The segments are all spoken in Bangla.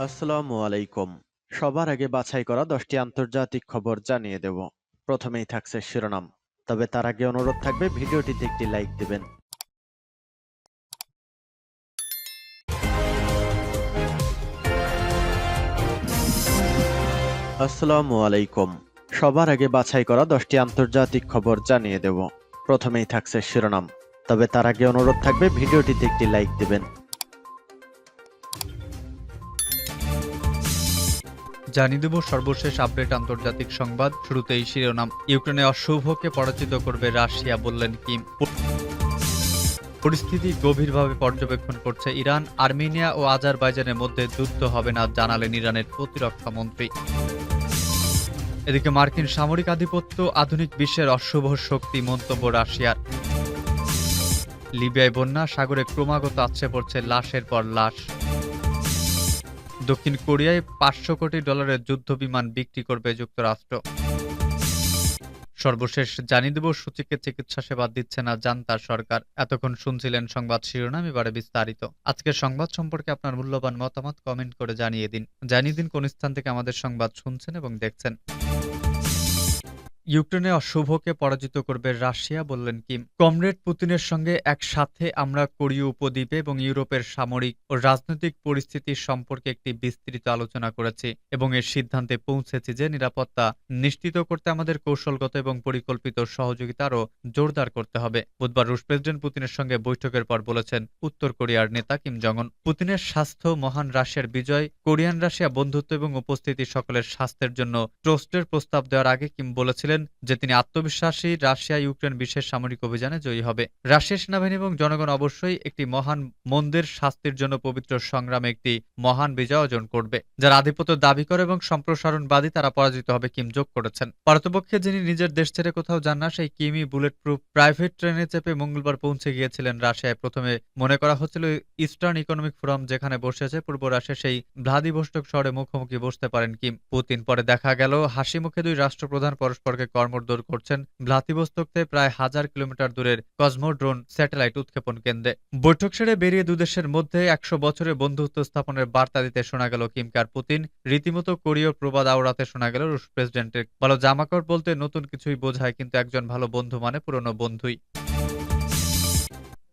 আসসালামু আলাইকুম। সবার আগে বাছাই করা 10টি আন্তর্জাতিক খবর জানিয়ে দেব। প্রথমেই থাকছে শিরোনাম। তবে তার আগে অনুরোধ থাকবে ভিডিওটিতে একটি লাইক দিবেন। আসসালামু আলাইকুম। সবার আগে বাছাই করা 10টি আন্তর্জাতিক খবর জানিয়ে দেব। প্রথমেই থাকছে শিরোনাম। তবে তার আগে অনুরোধ থাকবে ভিডিওটিতে একটি লাইক দিবেন। জানিয়ে দেব সর্বশেষ আপডেট আন্তর্জাতিক সংবাদ। শুরুতেই শিরোনাম। ইউক্রেনে অশুভকে পরাজিত করবে রাশিয়া, বললেন কিম। পরিস্থিতি গভীরভাবে পর্যবেক্ষণ করছে ইরান। আর্মেনিয়া ও আজারবাইজানের মধ্যে যুদ্ধ হবে না, জানালেন ইরানের প্রতিরক্ষা মন্ত্রী। এদিকে মার্কিন সামরিক আধিপত্য আধুনিক বিশ্বের অশুভ শক্তি, মন্তব্য রাশিয়ার। লিবিয়ায় বন্যা, সাগরে ক্রমাগত আছড়ে পড়ছে লাশের পর লাশ। দক্ষিণ কোরিয়ায় $500 কোটি যুদ্ধ বিমান বিক্রি করবে যুক্তরাষ্ট্র। সর্বশেষ জানিয়ে দেব সূচিকে চিকিৎসা সেবা দিচ্ছে না জান্তার সরকার। এতক্ষণ শুনছিলেন সংবাদ শিরোনাম, এবারে বিস্তারিত। আজকের সংবাদ সম্পর্কে আপনার মূল্যবান মতামত কমেন্ট করে জানিয়ে দিন কোন স্থান থেকে আমাদের সংবাদ শুনছেন এবং দেখছেন। ইউক্রেনে অশুভকে পরাজিত করবে রাশিয়া, বললেন কিম। কমরেড পুতিনের সঙ্গে একসাথে আমরা কোরীয় উপদ্বীপে এবং ইউরোপের সামরিক ও রাজনৈতিক পরিস্থিতির সম্পর্কে একটি বিস্তৃত আলোচনা করেছি এবং এর সিদ্ধান্তে পৌঁছেছি যে নিরাপত্তা নিশ্চিত করতে আমাদের কৌশলগত এবং পরিকল্পিত সহযোগিতা আরও জোরদার করতে হবে। বুধবার রুশ প্রেসিডেন্ট পুতিনের সঙ্গে বৈঠকের পর বলেছেন উত্তর কোরিয়ার নেতা কিম জং উন। পুতিনের স্বাস্থ্য, মহান রাশিয়ার বিজয়, কোরিয়ান রাশিয়া বন্ধুত্ব এবং উপস্থিতি সকলের স্বাস্থ্যের জন্য টোস্টের প্রস্তাব দেওয়ার আগে কিম বলেছিলেন যে তিনি আত্মবিশ্বাসী রাশিয়া ইউক্রেন বিশেষ সামরিক অভিযানে জয়ী হবে। রাশিয়ার সেনাবাহিনী এবং জনগণ অবশ্যই একটি মহান মন্দের শাস্তির জন্য পবিত্র সংগ্রামে একটি মহান বিজয় অর্জন করবে। যারা আধিপত্য দাবি করে এবং সম্প্রসারণবাদী তারা পরাজিত হবে, কিম যোগ করেছেন। পারতপক্ষে যিনি নিজের দেশ ছেড়ে কোথাও যান না সেই কিমই বুলেট প্রুফ প্রাইভেট ট্রেনে চেপে মঙ্গলবার পৌঁছে গিয়েছিলেন রাশিয়ায়। প্রথমে মনে করা হচ্ছিল ইস্টার্ন ইকোনমিক ফোরাম যেখানে বসেছে পূর্ব রাশিয়া সেই ভ্লাদিভস্টক শহরে মুখোমুখি বসতে পারেন কিম পুতিন। পরে দেখা গেল হাসি মুখে দুই রাষ্ট্রপ্রধান পরস্পরকে কর্মোদ্ধার করছেন ভ্লাদিভস্তক থেকে প্রায় 1000 কিলোমিটার দূরের কসমোড্রোন স্যাটেলাইট উৎক্ষেপণ কেন্দ্রে। বৈঠক সেরে বেরিয়ে দুদেশের মধ্যে 100 বছরের বন্ধুত্ব স্থাপনের বার্তা দিতে শোনা গেল কিমকে। আর পুতিন রীতিমতো কোরীয় প্রবাদ আওড়াতে শোনা গেল রুশ প্রেসিডেন্টের। ভালো জামাকাপড় বলতে নতুন কিছুই বোঝায়, কিন্তু একজন ভালো বন্ধু মানে পুরনো বন্ধুই।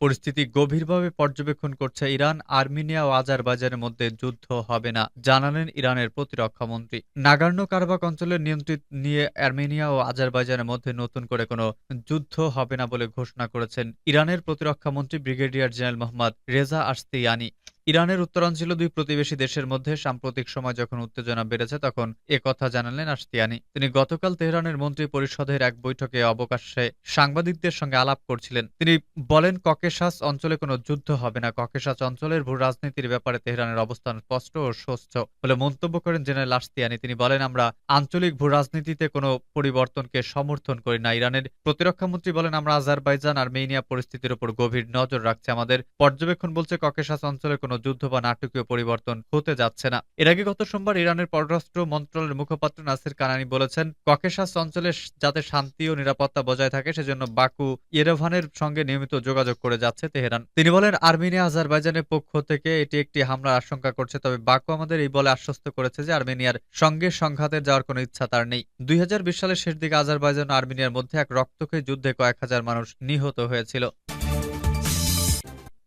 পরিস্থিতি গভীরভাবে পর্যবেক্ষণ করছে ইরান। আর্মেনিয়া ও আজারবাইজানের মধ্যে যুদ্ধ হবে না, জানালেন ইরানের প্রতিরক্ষা মন্ত্রী। নাগার্নো কারাবাখ অঞ্চলের নিয়ন্ত্রিত নিয়ে আর্মেনিয়া ও আজারবাইজানের মধ্যে নতুন করে কোনো যুদ্ধ হবে না বলে ঘোষণা করেছেন ইরানের প্রতিরক্ষা মন্ত্রী brigadier general Mohammad Reza Ashtiani. ইরানের উত্তরাঞ্চল দুই প্রতিবেশী দেশের মধ্যে সাম্প্রতিক সময় যখন উত্তেজনা বেড়েছে তখন কথা জানালেন আশতিয়ানি। তিনি গতকাল তেহরানের মন্ত্রী পরিষদের এক বৈঠকে অবকাশে সাংবাদিকদের সঙ্গে আলাপ করছিলেন। তিনি বলেন ককেশাস অঞ্চলে কোনো যুদ্ধ হবে না। ককেশাস অঞ্চলের ভূ রাজনীতির ব্যাপারে তেহরানের অবস্থান স্পষ্ট ও স্বচ্ছ বলে মন্তব্য করেন জেনারেল আশতিয়ানি। তিনি বলেন আমরা আঞ্চলিক ভূ রাজনীতিতে কোনো পরিবর্তনকে সমর্থন করি না। ইরানের প্রতিরক্ষা মন্ত্রী বলেন আমরা আজারবাইজান আর্মেনিয়া পরিস্থিতির উপর গভীর নজর রাখছি। আমাদের পর্যবেক্ষণ বলছে ককেশাস অঞ্চলে কোনো যুদ্ধ বা নাটকীয় পরিবর্তন হতে যাচ্ছে না। এর আগে গত সোমবার ইরানের পররাষ্ট্র মন্ত্রণালয়ের মুখপাত্র নাসির কানানি বলেছেন ককেশাস অঞ্চলে যাতে শান্তি ও নিরাপত্তা বজায় থাকে সেজন্য বাকু ইয়েরেভানের সঙ্গে নিয়মিত যোগাযোগ করে যাচ্ছে তেহরান। তিনি বলেন আর্মেনিয়া আজারবাইজানের পক্ষ থেকে এটি একটি হামলার আশঙ্কা করছে, তবে বাকু আমাদের এই বলে আশ্বস্ত করেছে যে আর্মেনিয়ার সঙ্গে সংঘাতে যাওয়ার কোনো ইচ্ছা তার নেই। 2020 সালের শেষ দিকে আজারবাইজান ও আর্মেনিয়ার মধ্যে এক রক্তক্ষয়ী যুদ্ধে কয়েক হাজার মানুষ নিহত হয়েছিল।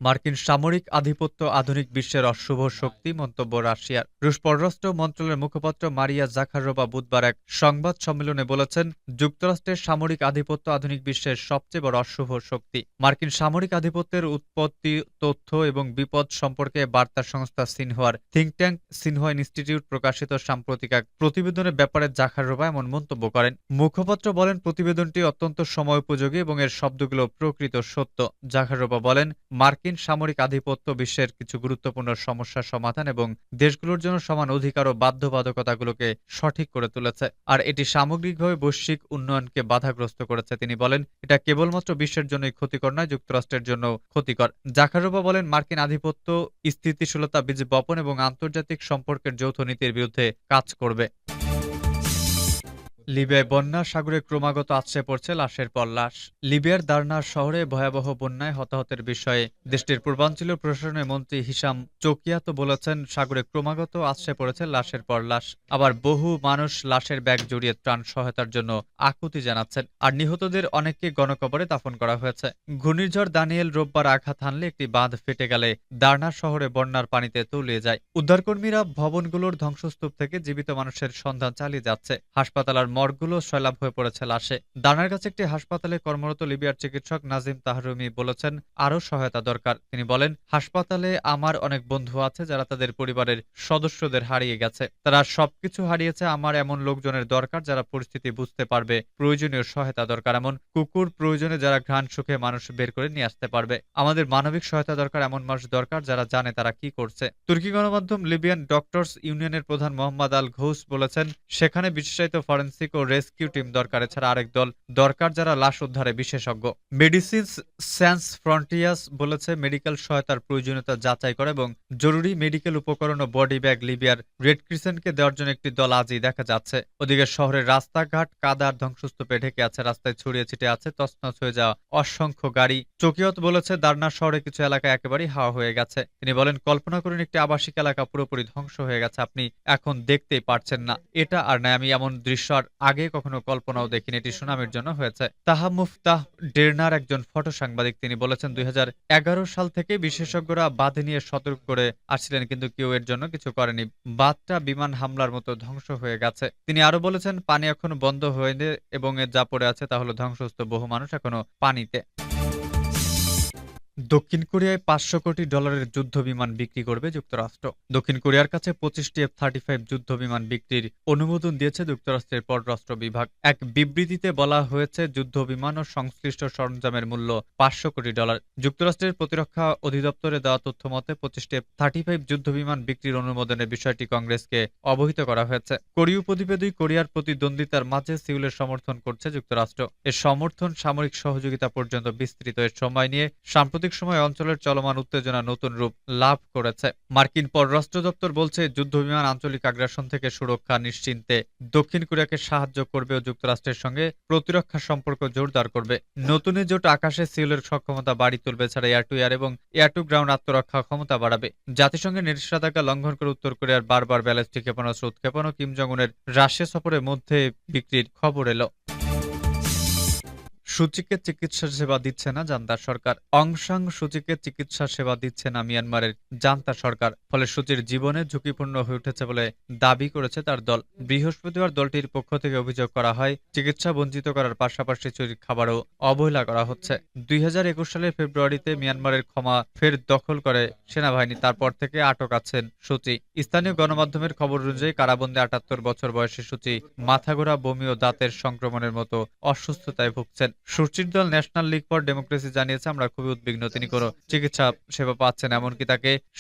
মার্কিন সামরিক আধিপত্য আধুনিক বিশ্বের অশুভ শক্তি, মন্তব্য রাশিয়ার। রুশ পররাষ্ট্র মন্ত্রণালয়ের মুখপাত্র মারিয়া জাখারোভা বুধবার এক সংবাদ সম্মেলনে বলেছেন যুক্তরাষ্ট্রের সামরিক আধিপত্য আধুনিক বিশ্বের সবচেয়ে বড় অশুভ শক্তি। মার্কিন সামরিক আধিপত্যের উৎপত্তি, তথ্য এবং বিপদ সম্পর্কে বার্তা সংস্থা সিনহুয়ার থিঙ্ক ট্যাঙ্ক সিনহুয়া ইনস্টিটিউট প্রকাশিত সাম্প্রতিক এক প্রতিবেদনের ব্যাপারে জাখারোভা এমন মন্তব্য করেন। মুখপাত্র বলেন প্রতিবেদনটি অত্যন্ত সময়োপযোগী এবং এর শব্দগুলো প্রকৃত সত্য। জাখারোভা বলেন মার্কিন সামরিক আধিপত্য বিশ্বের কিছু গুরুত্বপূর্ণ সমস্যার সমাধান এবং দেশগুলোর জন্য সমান অধিকার ও বাধ্যবাধকতাগুলোকে সঠিক করে তুলেছে, আর এটি সামগ্রিকভাবে বৈশ্বিক উন্নয়নকে বাধাগ্রস্ত করেছে। তিনি বলেন এটা কেবলমাত্র বিশ্বের জন্যই ক্ষতিকর নয়, যুক্তরাষ্ট্রের জন্য ক্ষতিকর। জাখারোভা বলেন মার্কিন আধিপত্য স্থিতিশীলতা, বীজ বপন এবং আন্তর্জাতিক সম্পর্কের যৌথ নীতির বিরুদ্ধে কাজ করবে। লিবিয়ায় বন্যা, সাগরে ক্রমাগত আছড়ে পড়ছে লাশের পর লাশ। লিবিয়ার দারনা শহরে ভয়াবহ বন্যায় হতাহতের বিষয়ে দেশটির পূর্বাঞ্চলীয় প্রশাসনের মন্ত্রী হিসাম চোকিয়াতো বলেছেন, সাগরে ক্রমাগত আছড়ে পড়েছে লাশের পর লাশ। আবার বহু মানুষ লাশের ব্যাগ জড়িয়ে ত্রাণ সহায়তার জন্য আকুতি জানাচ্ছেন। আর নিহতদের অনেককে গণকবরে দাফন করা হয়েছে। ঘূর্ণিঝড় দানিয়েল রোববার আঘাত হানলে একটি বাঁধ ফেটে গেলে দারনা শহরে বন্যার পানিতে তলিয়ে যায়। উদ্ধারকর্মীরা ভবনগুলোর ধ্বংসস্তূপ থেকে জীবিত মানুষের সন্ধান চালিয়ে যাচ্ছে। হাসপাতাল আর মর্গগুলো সয়লাব হয়ে পড়েছে লাশে। দারনার কাছে একটি হাসপাতালে কর্মরত লিবিয়ার চিকিৎসক নাজিম তাহরুমি বলেছেন, আরও সহায়তা দরকার। তিনি বলেন, হাসপাতালে আমার অনেক বন্ধু আছে যারা তাদের পরিবারের সদস্যদের হারিয়ে গেছে। তারা সবকিছু হারিয়েছে। আমার এমন লোকজনের দরকার যারা পরিস্থিতি বুঝতে পারবে, প্রয়োজনীয় সহায়তা দরকার। এমন কুকুর প্রয়োজনে যারা ঘ্রাণ সুখে মানুষ বের করে নিয়ে আসতে পারবে। আমাদের মানবিক সহায়তা দরকার, এমন মানুষ দরকার যারা জানে তারা কি করছে। তুর্কি গণমাধ্যম লিবিয়ান ডক্টরস ইউনিয়নের প্রধান মোহাম্মদ আল ঘৌস বলেছেন, সেখানে বিশেষায়িত ফরেন্সিক ও রেস্কিউ টিম দরকার। এছাড়া আরেক দল দরকার যারা লাশ উদ্ধারে বিশেষজ্ঞ। মেডিসিনস স্যান্স ফ্রন্টিয়াস বলেছে, মেডিকেল সহায়তার প্রয়োজনীয়তা যাচাই করে এবং জরুরি মেডিকেল উপকরণ ও বডি ব্যাগ লিবিয়ার রেড ক্রিসেন্টকে দেওয়ার জন্য একটি দল আজই দেখা যাচ্ছে। ওদিকে শহরের রাস্তাঘাট কাদার ধ্বংসস্তূপে ঢেকে আছে। রাস্তায় ছড়িয়ে ছিটিয়ে আছে তছনছ হয়ে যাওয়া অসংখ্য গাড়ি। চকিয়ত বলেছে, দারনা শহরে কিছু এলাকা একেবারেই হাওয়া হয়ে গেছে। তিনি বলেন, কল্পনা করুন একটি আবাসিক এলাকা পুরোপুরি ধ্বংস হয়ে গেছে। আপনি এখন দেখতেই পারছেন না। এটা আর নয়, আমি এমন দৃশ্য আর আগে কখনো কল্পনাও দেখিনি। এটি সুনামের জন্য হয়েছে। তাহা মুফতাহ ডেরনার একজন ফটো সাংবাদিক। তিনি বলেছেন, 2011 সাল থেকে বিশেষজ্ঞরা বাঁধ নিয়ে সতর্ক করে আসছিলেন, কিন্তু কেউ এর জন্য কিছু করেনি। বাঁধটা বিমান হামলার মতো ধ্বংস হয়ে গেছে। তিনি আরো বলেছেন, পানি এখনো বন্ধ হয়নি এবং এর যা পড়ে আছে তা হলো ধ্বংসস্তূপ। বহু মানুষ এখনো পানিতে। দক্ষিণ কোরিয়ায় $500 কোটি যুদ্ধ বিমান বিক্রি করবে যুক্তরাষ্ট্র। দক্ষিণ কোরিয়ার কাছে 25টি F-35 যুদ্ধ বিমান বিক্রির অনুমোদন দিয়েছে যুক্তরাষ্ট্রের পররাষ্ট্র বিভাগ। এক বিবৃতিতে বলা হয়েছে, যুদ্ধ বিমান ও সংশ্লিষ্ট সরঞ্জামের মূল্য $500 কোটি। যুক্তরাষ্ট্রের প্রতিরক্ষা অধিদপ্তরে দেওয়া তথ্য মতে 25টি F-35 যুদ্ধ বিমান বিক্রির অনুমোদনের বিষয়টি কংগ্রেসকে অবহিত করা হয়েছে। কোরীয় উপদ্বীপে দুই কোরিয়ার প্রতিদ্বন্দ্বিতার মাঝে সিউলের সমর্থন করছে যুক্তরাষ্ট্র। এর সমর্থন সামরিক সহযোগিতা পর্যন্ত বিস্তৃত। এর সময় নিয়ে সাম্প্রতিক সময় অঞ্চলের চলমান উত্তেজনা নতুন রূপ লাভ করেছে। মার্কিন পররাষ্ট্র দপ্তর বলছে, যুদ্ধবিমান আঞ্চলিক আগ্রাসন থেকে সুরক্ষা নিশ্চিন্তে দক্ষিণ কোরিয়াকে সাহায্য করবে ও যুক্তরাষ্ট্রের সঙ্গে প্রতিরক্ষা সম্পর্ক জোরদার করবে। নতুন এই জোট আকাশে সিউলের সক্ষমতা বাড়ি তুলবে, ছাড়া এয়ার টু এয়ার এবং এয়ার টু গ্রাউন্ড আত্মরক্ষা ক্ষমতা বাড়াবে। জাতিসংঘের নিষেধাজ্ঞা লঙ্ঘন করে উত্তর কোরিয়ার বারবার ব্যালিস্টিক ক্ষেপণাস্ত্র উৎক্ষেপণ ও কিম জং উনের রাশিয়া সফরের মধ্যে বিক্রির খবর এলো। সূচিকে চিকিৎসা সেবা দিচ্ছে না জান্তা সরকার। অং সান সূচিকে চিকিৎসা সেবা দিচ্ছে না মিয়ানমারের জান্তা সরকার। ফলে সূচির জীবনে ঝুঁকিপূর্ণ হয়ে উঠেছে বলে দাবি করেছে তার দল। বৃহস্পতিবার দলটির পক্ষ থেকে অভিযোগ করা হয়, চিকিৎসা বঞ্চিত করার পাশাপাশি চুরির খাবারও অবহেলা করা হচ্ছে। 2021 সালের ফেব্রুয়ারিতে মিয়ানমারের ক্ষমা ফের দখল করে সেনাবাহিনী। তারপর থেকে আটক আছেন সূচি। স্থানীয় গণমাধ্যমের খবর অনুযায়ী কারাবন্দী 78 বছর বয়সী সূচি মাথাঘোরা, বমি ও দাঁতের সংক্রমণের মতো অসুস্থতায় ভুগছেন। সূচির দল ন্যাশনাল লিগ ফর ডেমোক্রেসি জানিয়েছে, আমরা খুবই উদ্বিগ্ন। তিনি কোনো চিকিৎসা সেবা পাচ্ছেন, এমনকি তাকে